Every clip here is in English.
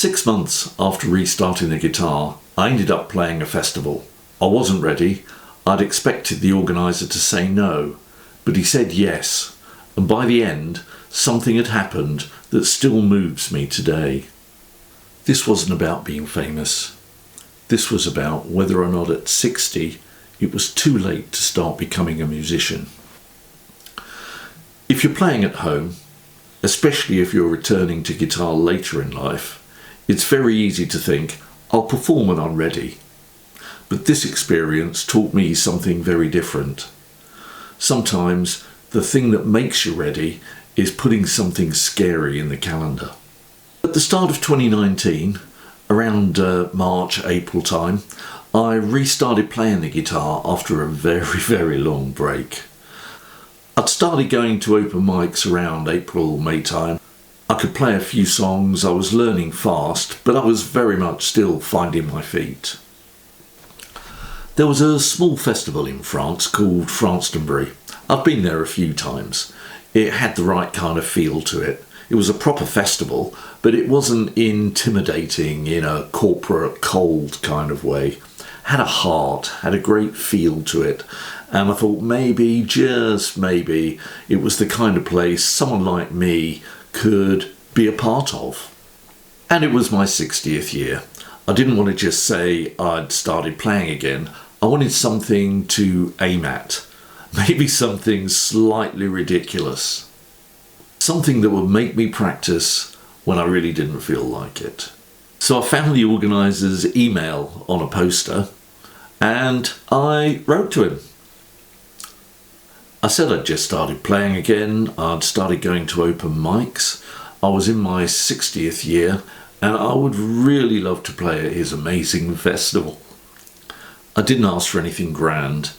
6 months after restarting the guitar, I ended up playing a festival. I wasn't ready. I'd expected the organiser to say no, but he said yes, and by the end, something had happened that still moves me today. This wasn't about being famous. This was about whether or not at 60 it was too late to start becoming a musician. If you're playing at home, especially if you're returning to guitar later in life, it's very easy to think, I'll perform when I'm ready. But this experience taught me something very different. Sometimes the thing that makes you ready is putting something scary in the calendar. At the start of 2019, around March, April time, I restarted playing the guitar after a very, very long break. I'd started going to open mics around April, May time. I could play a few songs, I was learning fast, but I was very much still finding my feet. There was a small festival in France called Francetonbury. I've been there a few times. It had the right kind of feel to it. It was a proper festival, but it wasn't intimidating in a corporate, cold kind of way. Had a heart, had a great feel to it. And I thought maybe, just maybe, it was the kind of place someone like me could be a part of. And it was my 60th year. I didn't want to just say I'd started playing again. I wanted something to aim at. Maybe something slightly ridiculous. Something that would make me practice when I really didn't feel like it. So I found the organiser's email on a poster and I wrote to him. I said I'd just started playing again, I'd started going to open mics, I was in my 60th year and I would really love to play at his amazing festival. I didn't ask for anything grand.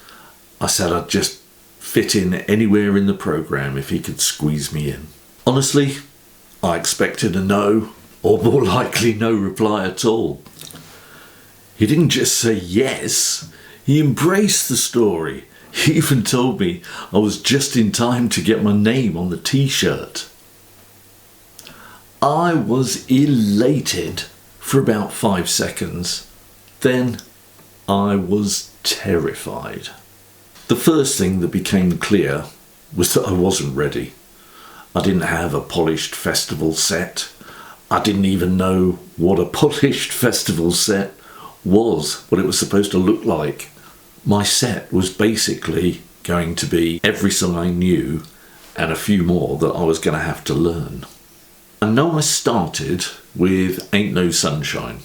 I said I'd just fit in anywhere in the programme if he could squeeze me in. Honestly, I expected a no, or more likely no reply at all. He didn't just say yes, he embraced the story. He even told me I was just in time to get my name on the t-shirt. I was elated for about 5 seconds. Then I was terrified. The first thing that became clear was that I wasn't ready. I didn't have a polished festival set. I didn't even know what a polished festival set was, what it was supposed to look like. My set was basically going to be every song I knew and a few more that I was going to have to learn. I know I started with Ain't No Sunshine.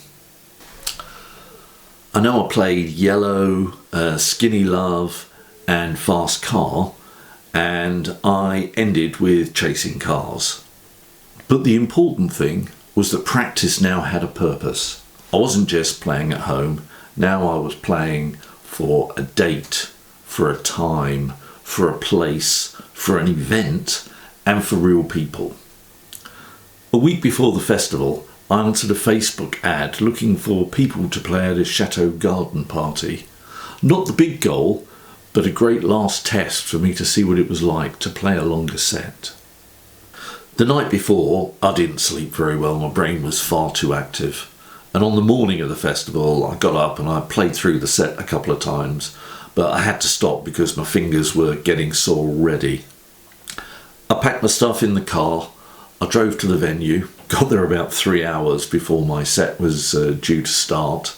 I know I played Yellow, Skinny Love and Fast Car, and I ended with Chasing Cars. But the important thing was that practice now had a purpose. I wasn't just playing at home, now I was playing for a date, for a time, for a place, for an event, and for real people. A week before the festival, I answered a Facebook ad looking for people to play at a Chateau garden party. Not the big goal, but a great last test for me to see what it was like to play a longer set. The night before, I didn't sleep very well, my brain was far too active. And on the morning of the festival, I got up and I played through the set a couple of times, but I had to stop because my fingers were getting sore already. I packed my stuff in the car, I drove to the venue, got there about 3 hours before my set was due to start.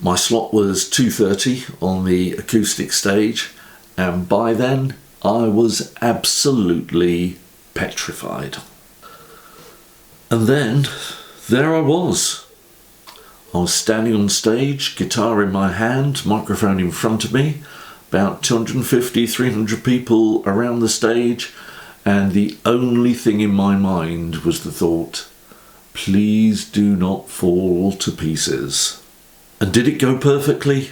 My slot was 2:30 on the acoustic stage, and by then I was absolutely petrified. And then there I was. I was standing on stage, guitar in my hand, microphone in front of me, about 250, 300 people around the stage, and the only thing in my mind was the thought, please do not fall to pieces. And did it go perfectly?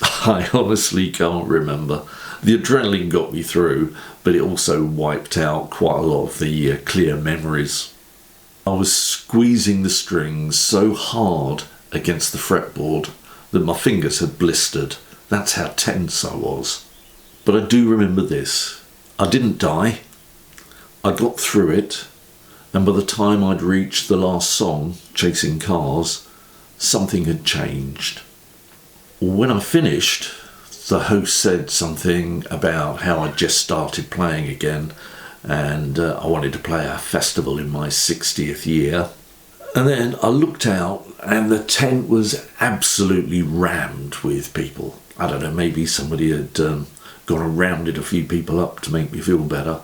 I honestly can't remember. The adrenaline got me through, but it also wiped out quite a lot of the clear memories. I was squeezing the strings so hard against the fretboard that my fingers had blistered. That's how tense I was. But I do remember this. I didn't die. I got through it, and by the time I'd reached the last song, Chasing Cars, something had changed. When I finished, the host said something about how I'd just started playing again, and I wanted to play a festival in my 60th year. And then I looked out and the tent was absolutely rammed with people. I don't know, maybe somebody had gone and rounded a few people up to make me feel better.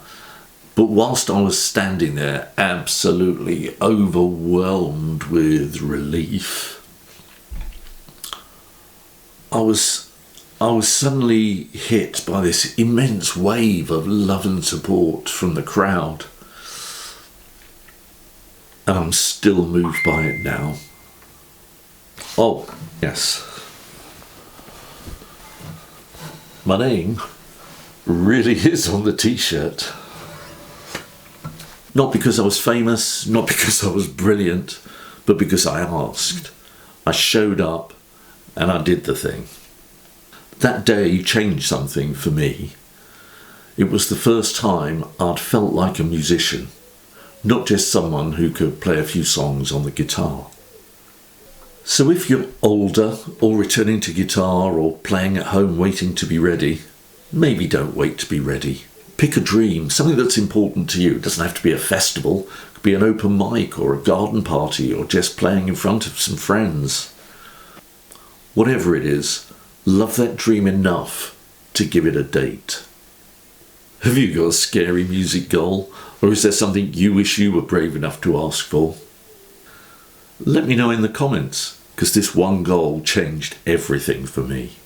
But whilst I was standing there absolutely overwhelmed with relief, I was suddenly hit by this immense wave of love and support from the crowd. And I'm still moved by it now. Oh, yes. My name really is on the t-shirt. Not because I was famous, not because I was brilliant, but because I asked. I showed up and I did the thing. That day changed something for me. It was the first time I'd felt like a musician, not just someone who could play a few songs on the guitar. So if you're older or returning to guitar or playing at home waiting to be ready, maybe don't wait to be ready. Pick a dream, something that's important to you. It doesn't have to be a festival. It could be an open mic or a garden party or just playing in front of some friends. Whatever it is, love that dream enough to give it a date. Have you got a scary music goal? Or is there something you wish you were brave enough to ask for? Let me know in the comments, because this one goal changed everything for me.